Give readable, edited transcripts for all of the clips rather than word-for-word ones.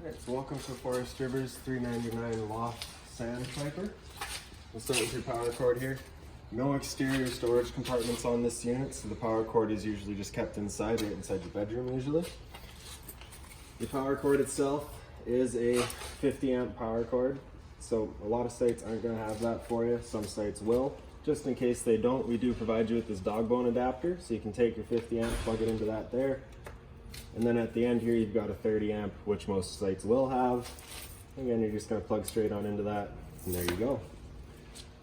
Alright, so welcome to Forest River's 399 Loft Sandpiper. We'll start with your power cord here. No exterior storage compartments on this unit, so the power cord is usually just kept inside, right inside your bedroom usually. The power cord itself is a 50 amp power cord, so a lot of sites aren't going to have that for you. Some sites will. Just in case they don't, we do provide you with this dog bone adapter, so you can take your 50 amp, plug it into that there. And then at the end here, you've got a 30 amp, which most sites will have. Again, you're just going to plug straight on into that, and there you go.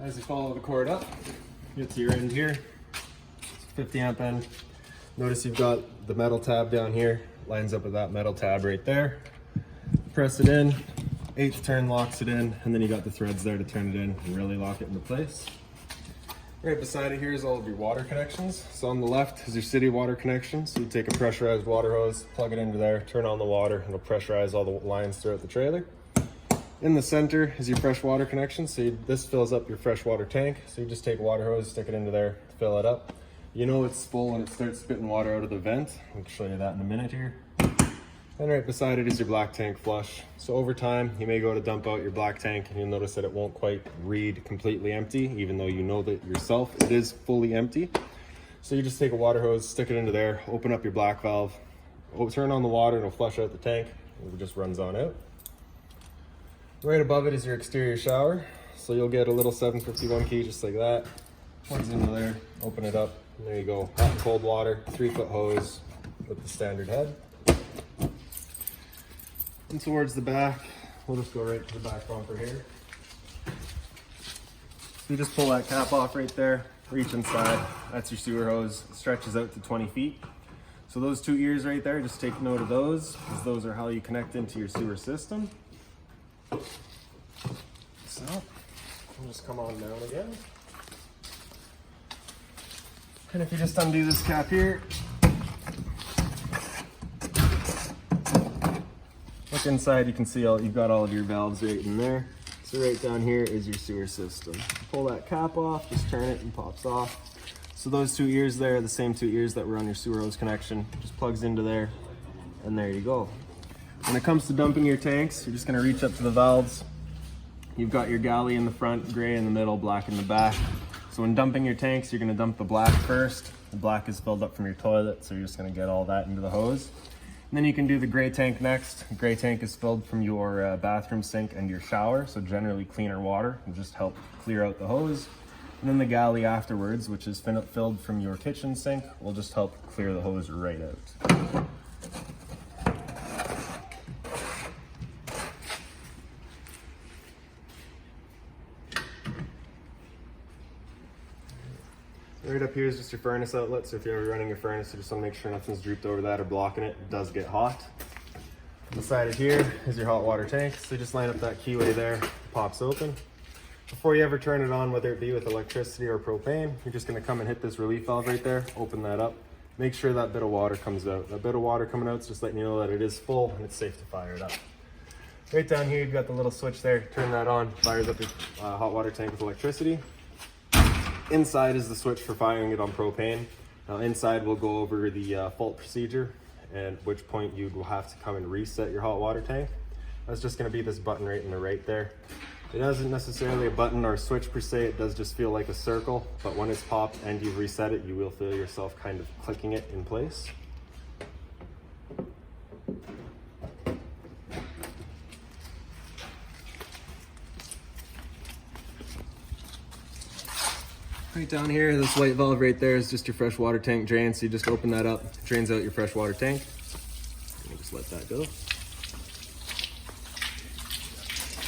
As you follow the cord up, get to your end here, it's a 50 amp end. Notice you've got the metal tab down here, lines up with that metal tab right there. Press it in, 8th turn locks it in, and then you got the threads there to turn it in and really lock it into place. Right beside it here is all of your water connections. So on the left is your city water connection. So you take a pressurized water hose, plug it into there, turn on the water, and it'll pressurize all the lines throughout the trailer. In the center is your fresh water connection. So this fills up your fresh water tank. So you just take a water hose, stick it into there, fill it up. You know it's full when it starts spitting water out of the vent. I'll show you that in a minute here. And right beside it is your black tank flush. So over time, you may go to dump out your black tank and you'll notice that it won't quite read completely empty, even though you know that yourself it is fully empty. So you just take a water hose, stick it into there, open up your black valve, turn on the water, and it'll flush out the tank, and it just runs on out. Right above it is your exterior shower. So you'll get a little 751 key just like that. Plugs into there, open it up, and there you go. Hot and cold water, 3-foot hose with the standard head. And towards the back, we'll just go right to the back bumper here. So you just pull that cap off right there, reach inside, that's your sewer hose. It stretches out to 20 feet. So those 2 ears right there, just take note of those, because those are how you connect into your sewer system. So, we'll just come on down again. And if you just undo this cap here, look inside, you can see you've got all of your valves right in there. So right down here is your sewer system. Pull that cap off, just turn it and pops off. So those 2 ears there are the same 2 ears that were on your sewer hose connection. Just plugs into there, and there you go. When it comes to dumping your tanks, you're just gonna reach up to the valves. You've got your galley in the front, gray in the middle, black in the back. So when dumping your tanks, you're gonna dump the black first. The black is filled up from your toilet, so you're just gonna get all that into the hose. And then you can do the gray tank next. The gray tank is filled from your bathroom sink and your shower, so generally cleaner water will just help clear out the hose. And then the galley afterwards, which is filled from your kitchen sink, will just help clear the hose right out. Right up here is just your furnace outlet, so if you're ever running your furnace, you just want to make sure nothing's drooped over that or blocking it. It does get hot. Beside it here is your hot water tank, so you just line up that keyway there, it pops open. Before you ever turn it on, whether it be with electricity or propane, you're just going to come and hit this relief valve right there, open that up. Make sure that bit of water comes out. That bit of water coming out is just letting you know that it is full and it's safe to fire it up. Right down here, you've got the little switch there. Turn that on, fires up your hot water tank with electricity. Inside is the switch for firing it on propane. Now inside we'll go over the fault procedure, and at which point you will have to come and reset your hot water tank. That's just going to be this button right in the right there. It isn't necessarily a button or a switch per se, it does just feel like a circle, but when it's popped and you've reset it, you will feel yourself kind of clicking it in place. Right down here, this white valve right there is just your fresh water tank drain. So you just open that up, drains out your fresh water tank. And just let that go.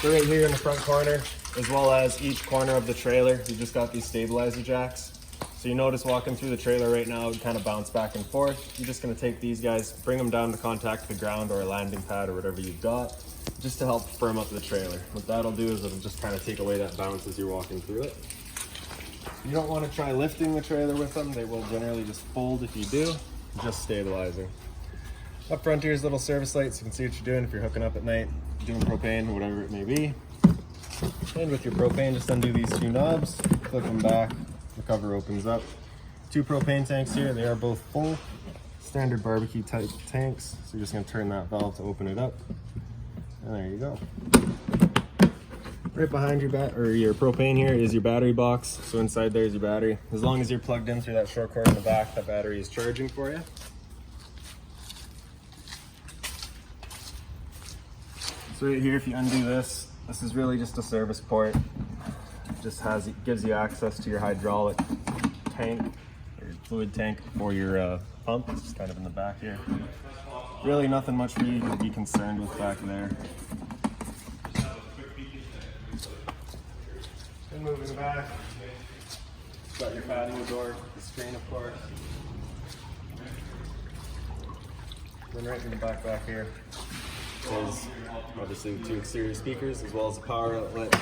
So right here in the front corner, as well as each corner of the trailer, you just got these stabilizer jacks. So you notice walking through the trailer right now, it kind of bounce back and forth. You're just gonna take these guys, bring them down to contact the ground or a landing pad or whatever you've got, just to help firm up the trailer. What that'll do is it'll just kind of take away that bounce as you're walking through it. You don't want to try lifting the trailer with them. They will generally just fold if you do, just stabilizing. Up front here is little service lights. You can see what you're doing if you're hooking up at night, doing propane, whatever it may be. And with your propane, just undo these 2 knobs, flip them back, the cover opens up. 2 propane tanks here, they are both full. Standard barbecue type tanks. So you're just gonna turn that valve to open it up. And there you go. Right behind your your propane here is your battery box. So inside there is your battery. As long as you're plugged in through that short cord in the back, that battery is charging for you. So right here, if you undo this, this is really just a service port. It just gives you access to your hydraulic tank, or your fluid tank for your pump. It's just kind of in the back here. Really nothing much for you to be concerned with back there. And moving back, got your patio door, the screen of course. Then right in the back here is obviously the 2 exterior speakers, as well as a power outlet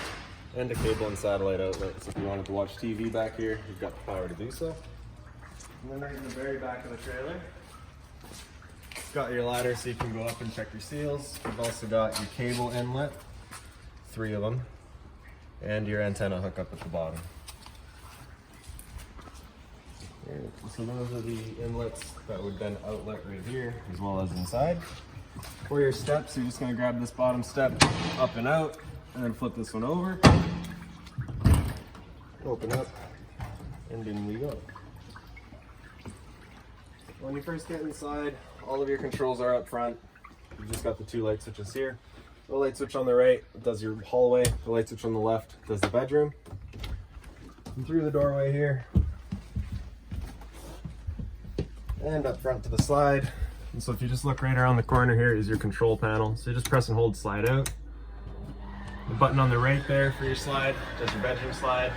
and a cable and satellite outlet. So if you wanted to watch TV back here, you've got the power to do so. And then right in the very back of the trailer, it's got your ladder so you can go up and check your seals. You've also got your cable inlet, 3 of them, and your antenna hookup at the bottom. So those are the inlets that would then outlet right here, as well as inside. For your steps, you're just going to grab this bottom step up and out, and then flip this one over, open up, and in we go. When you first get inside, all of your controls are up front. You've just got the 2 light switches here. The light switch on the right does your hallway, the light switch on the left does the bedroom. And through the doorway here, and up front to the slide. And so if you just look right around the corner here is your control panel. So you just press and hold slide out. The button on the right there for your slide does your bedroom slide.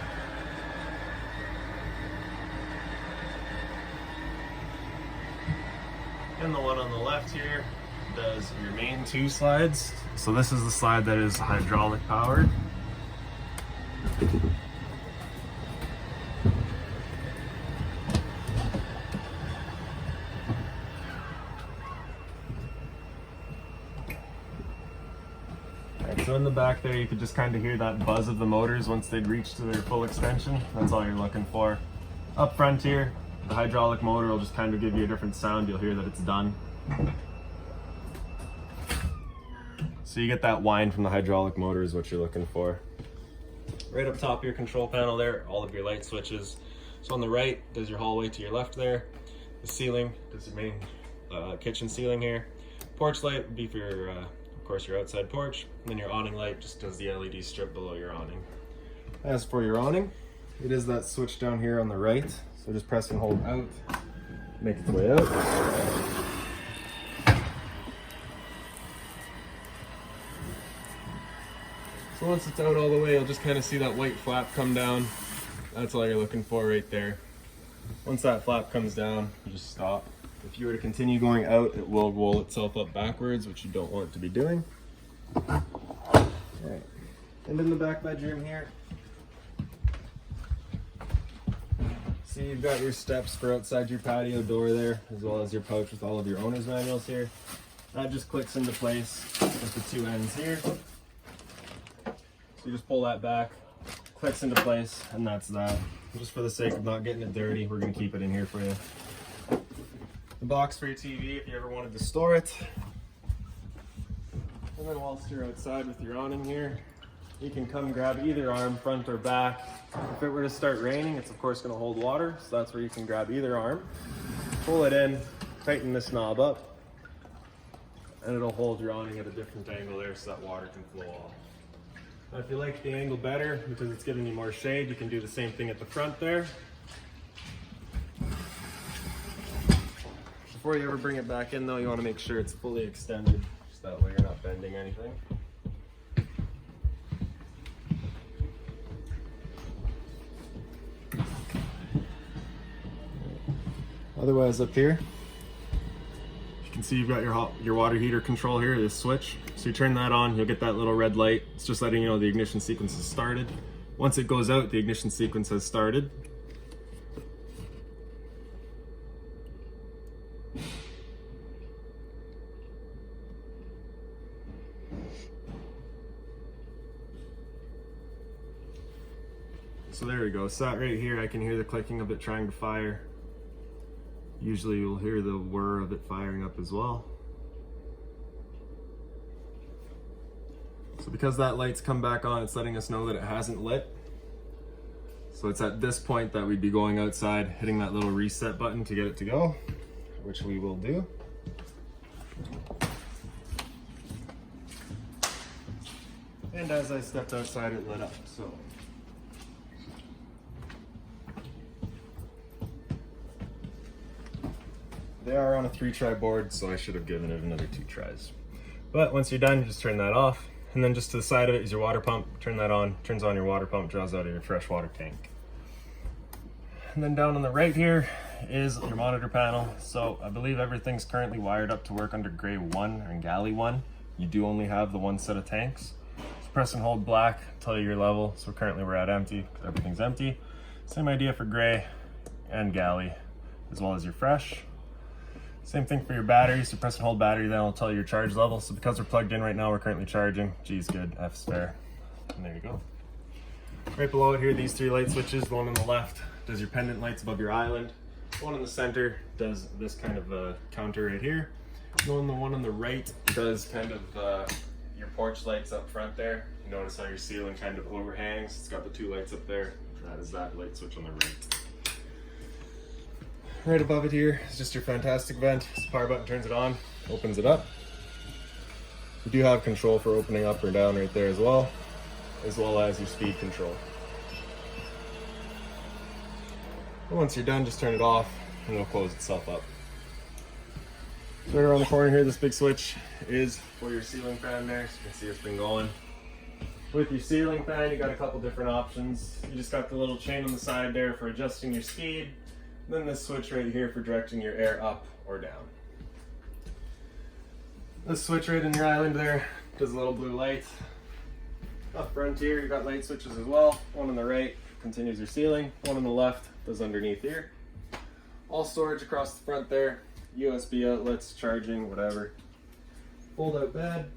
And the one on the left here does your main 2 slides. So this is the slide that is hydraulic powered. So in the back there, you could just kind of hear that buzz of the motors once they'd reach to their full extension. That's all you're looking for. Up front here, the hydraulic motor will just kind of give you a different sound. You'll hear that it's done. So you get that whine from the hydraulic motor is what you're looking for. Right up top of your control panel there, all of your light switches. So on the right, there's your hallway to your left there. The ceiling, there's your main kitchen ceiling here. Porch light would be for your of course your outside porch, and then your awning light just does the LED strip below your awning. As for your awning, it is that switch down here on the right, so just press and hold out, make its way out. So once it's out all the way, you'll just kind of see that white flap come down. That's all you're looking for right there. Once that flap comes down, you just stop. If you were to continue going out, it will roll itself up backwards, which you don't want it to be doing. All right. And in the back bedroom here, see you've got your steps for outside your patio door there, as well as your pouch with all of your owner's manuals here. That just clicks into place with the 2 ends here. So you just pull that back, clicks into place, and that's that. Just for the sake of not getting it dirty, we're going to keep it in here for you. The box for your TV if you ever wanted to store it. And then whilst you're outside with your awning here, you can come grab either arm, front or back. If it were to start raining, it's of course going to hold water, so that's where you can grab either arm, pull it in, tighten this knob up, and it'll hold your awning at a different angle there so that water can flow off. Now, if you like the angle better because it's giving you more shade, you can do the same thing at the front there. Before you ever bring it back in though, you want to make sure it's fully extended, just that way you're not bending anything. Otherwise up here, you can see you've got your water heater control here, this switch. So you turn that on, you'll get that little red light. It's just letting you know the ignition sequence has started. Once it goes out, the ignition sequence has started. So there we go, sat right here, I can hear the clicking of it trying to fire. Usually you'll hear the whir of it firing up as well. So because that light's come back on, it's letting us know that it hasn't lit. So it's at this point that we'd be going outside, hitting that little reset button to get it to go, which we will do. And as I stepped outside, it lit up, so. They are on a 3-try board, so I should have given it another 2 tries. But once you're done, you just turn that off. And then just to the side of it is your water pump. Turn that on, turns on your water pump, draws out of your freshwater tank. And then down on the right here is your monitor panel. So I believe everything's currently wired up to work under gray 1 or galley 1. You do only have the 1 set of tanks. So press and hold black, tell you your level. So currently we're at empty, because everything's empty. Same idea for gray and galley, as well as your fresh. Same thing for your battery, so press and hold battery, then it'll tell you your charge level. So because we're plugged in right now, we're currently charging. G's good, F spare. And there you go. Right below it here, these 3 light switches. The one on the left does your pendant lights above your island. The one in the center does this kind of counter right here. The one on the right does kind of your porch lights up front there. You notice how your ceiling kind of overhangs. It's got the 2 lights up there. That is that light switch on the right. Right above it here is just your fantastic vent. This power button turns it on, opens it up. You do have control for opening up or down right there as well as your speed control. And once you're done, just turn it off and it'll close itself up. So right around the corner here, this big switch is for your ceiling fan there, so you can see it's been going. With your ceiling fan, you got a couple different options. You just got the little chain on the side there for adjusting your speed. Then this switch right here for directing your air up or down. This switch right in your island there does a little blue light. Up front here, you got light switches as well. One on the right continues your ceiling. One on the left does underneath here. All storage across the front there. USB outlets, charging, whatever. Fold out bed.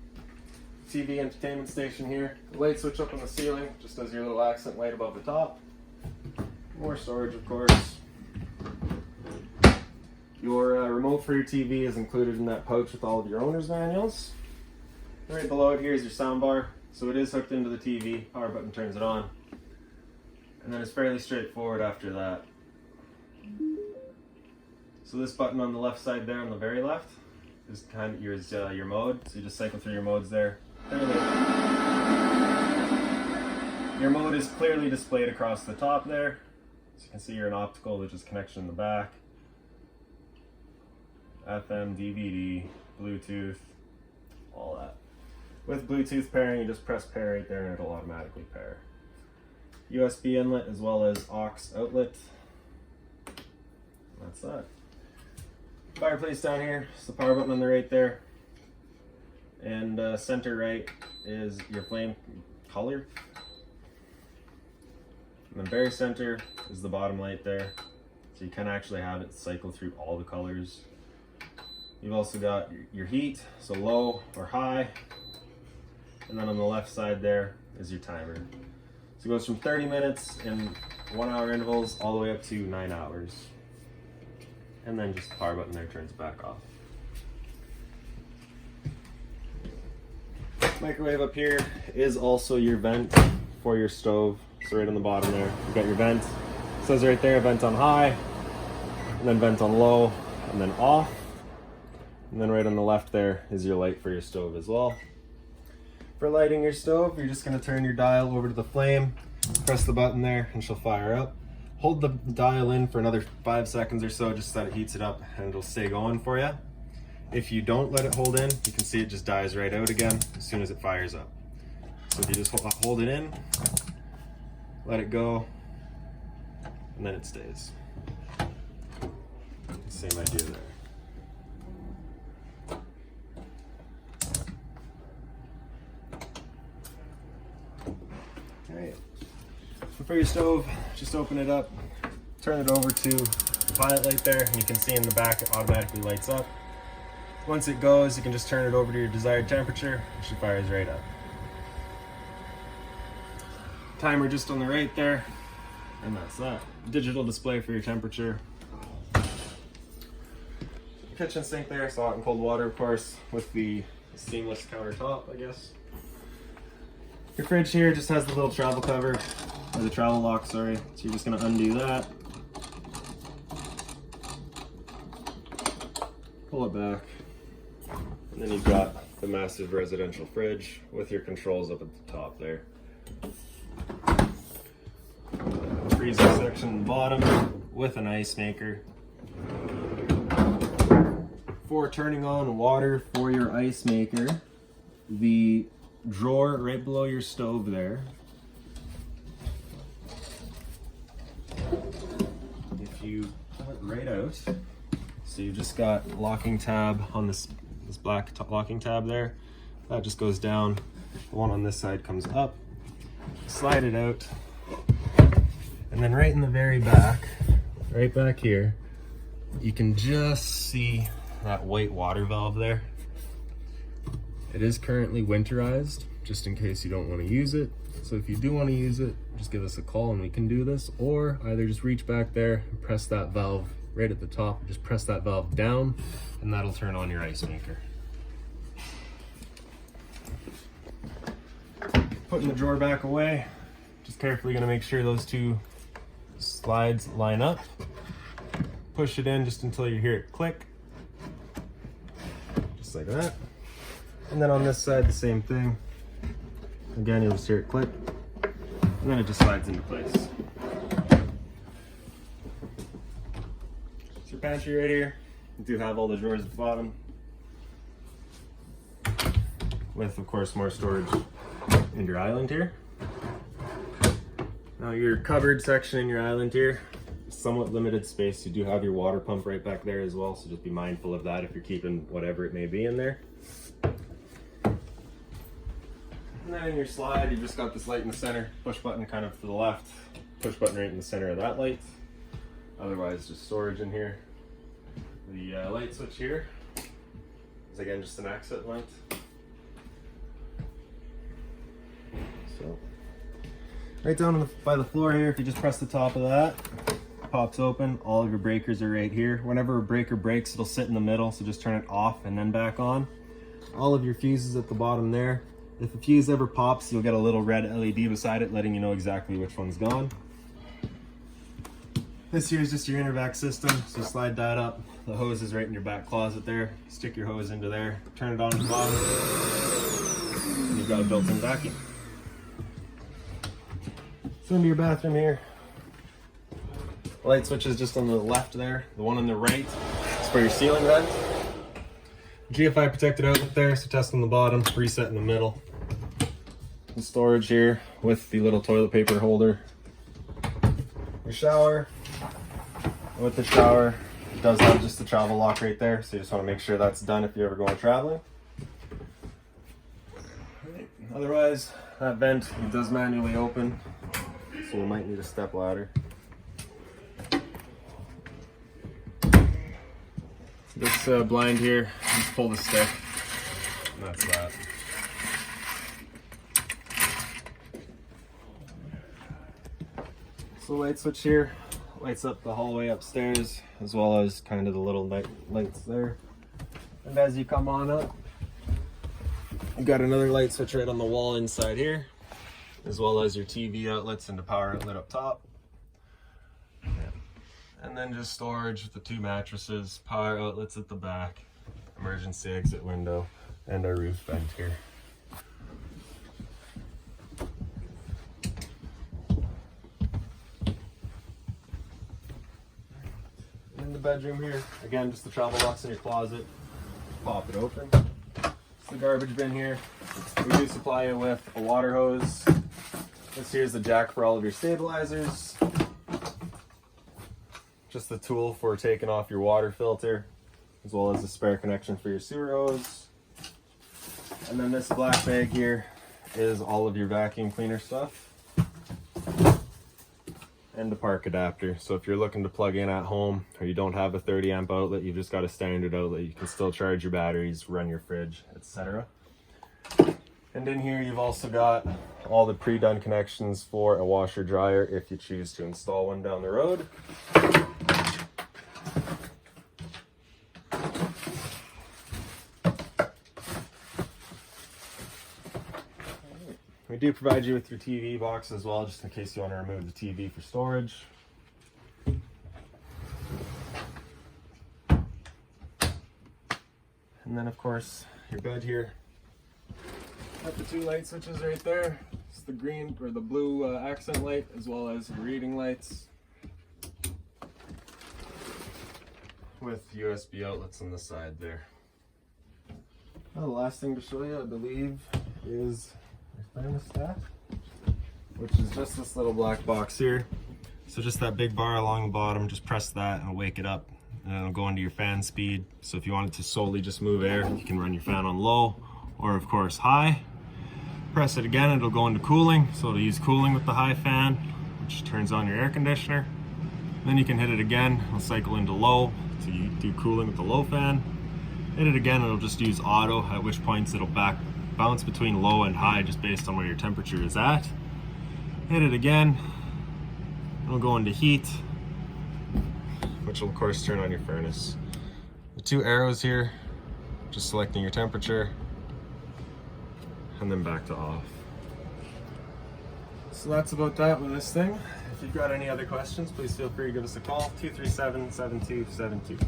TV entertainment station here. The light switch up on the ceiling just does your little accent light above the top. More storage, of course. Your remote for your TV is included in that pouch with all of your owner's manuals. Right below it here is your sound bar. So it is hooked into the TV. Power button turns it on. And then it's fairly straightforward after that. So this button on the left side there, on the very left, is kind of your mode. So you just cycle through your modes there. Your mode is clearly displayed across the top there. So you can see you're an optical, which is connection in the back. FM, DVD, Bluetooth, all that. With Bluetooth pairing, you just press pair right there and it'll automatically pair. USB inlet as well as aux outlet. That's that. Fireplace down here, it's the power button on the right there. And center right is your flame color. And then very center is the bottom light there. So you can actually have it cycle through all the colors. You've also got your heat, so low or high. And then on the left side there is your timer. So it goes from 30 minutes in 1 hour intervals all the way up to 9 hours. And then just the power button there turns it back off. Microwave up here is also your vent for your stove. So right on the bottom there, you've got your vent. It says right there, vent on high, and then vent on low, and then off. And then right on the left there is your light for your stove as well. For lighting your stove, you're just gonna turn your dial over to the flame, press the button there, and she'll fire up. Hold the dial in for another 5 seconds or so, just so that it heats it up, and it'll stay going for you. If you don't let it hold in, you can see it just dies right out again as soon as it fires up. So if you just hold it in, let it go, and then it stays. Same idea there. Alright, so for your stove, just open it up, turn it over to the violet light there, and you can see in the back it automatically lights up. Once it goes, you can just turn it over to your desired temperature, and she fires right up. Timer just on the right there, and that's that. Digital display for your temperature. Kitchen sink there, so hot and cold water, of course, with the seamless countertop, I guess. Your fridge here just has the little travel cover, or the travel lock, sorry. So you're just gonna undo that. Pull it back. And then you've got the massive residential fridge with your controls up at the top there. Freezer section at the bottom with an ice maker. For turning on water for your ice maker, the drawer right below your stove there, if you pull it right out, so you've just got locking tab on this black locking tab there, that just goes down. The one on this side comes up, slide it out, and then right in the very back, right back here, you can just see that white water valve there. It is currently winterized, just in case you don't want to use it. So if you do want to use it, just give us a call and we can do this, or either just reach back there and press that valve right at the top, just press that valve down and that'll turn on your ice maker. Putting the drawer back away, just carefully gonna make sure those two slides line up. Push it in just until you hear it click. Just like that. And then on this side, the same thing. Again, you'll just hear it click. And then it just slides into place. It's your pantry right here. You do have all the drawers at the bottom. With, of course, more storage in your island here. Now your cupboard section in your island here, somewhat limited space. You do have your water pump right back there as well, so just be mindful of that if you're keeping whatever it may be in there. And then in your slide, you've just got this light in the center, push button kind of to the left, push button right in the center of that light. Otherwise, just storage in here. The light switch here is again just an exit light. So, right down by the floor here, if you just press the top of that, it pops open. All of your breakers are right here. Whenever a breaker breaks, it'll sit in the middle, so just turn it off and then back on. All of your fuses at the bottom there. If a fuse ever pops, you'll get a little red LED beside it, letting you know exactly which one's gone. This here is just your intervac system, so slide that up. The hose is right in your back closet there. Stick your hose into there, turn it on at the bottom, and you've got a built-in vacuum. So into your bathroom here. The light switch is just on the left there. The one on the right is for your ceiling vent. GFI protected outlet there, so test on the bottom, reset in the middle. The storage here with the little toilet paper holder. Your shower. With the shower, it does have just the travel lock right there, so you just want to make sure that's done if you're ever going traveling. Otherwise, that vent, it does manually open, so you might need a step ladder. This blind here, just pull the stick, and that's that. So light switch here lights up the hallway upstairs, as well as kind of the little night lights there. And as you come on up, you've got another light switch right on the wall inside here, as well as your TV outlets and the power outlet up top. And then just storage with the two mattresses, power outlets at the back, emergency exit window, and our roof vent here. In the bedroom here, again, just the travel locks in your closet. Pop it open. It's the garbage bin here. We do supply you with a water hose. This here is the jack for all of your stabilizers. Just the tool for taking off your water filter, as well as the spare connection for your sewer hose. And then this black bag here is all of your vacuum cleaner stuff. And the park adapter. So if you're looking to plug in at home, or you don't have a 30 amp outlet, you've just got a standard outlet, you can still charge your batteries, run your fridge, etc. And in here you've also got all the pre-done connections for a washer dryer if you choose to install one down the road. We do provide you with your TV box as well, just in case you want to remove the TV for storage. And then of course, your bed here. Got the 2 light switches right there. It's the green or the blue accent light, as well as the reading lights with USB outlets on the side there. Now, the last thing to show you, I believe, is your thermostat, which is just this little black box here. So just that big bar along the bottom, just press that and it'll wake it up, and it'll go into your fan speed. So if you wanted to solely just move air, you can run your fan on low or of course high. Press it again, it'll go into cooling, so it'll use cooling with the high fan, which turns on your air conditioner. Then you can hit it again, it'll cycle into low, so you do cooling with the low fan. Hit it again, it'll just use auto, at which points it'll bounce between low and high just based on where your temperature is at. Hit it again, it'll go into heat, which will of course turn on your furnace. The 2 arrows here, just selecting your temperature, and then back to off. So that's about that with this thing. If you've got any other questions, please feel free to give us a call, 237-7272.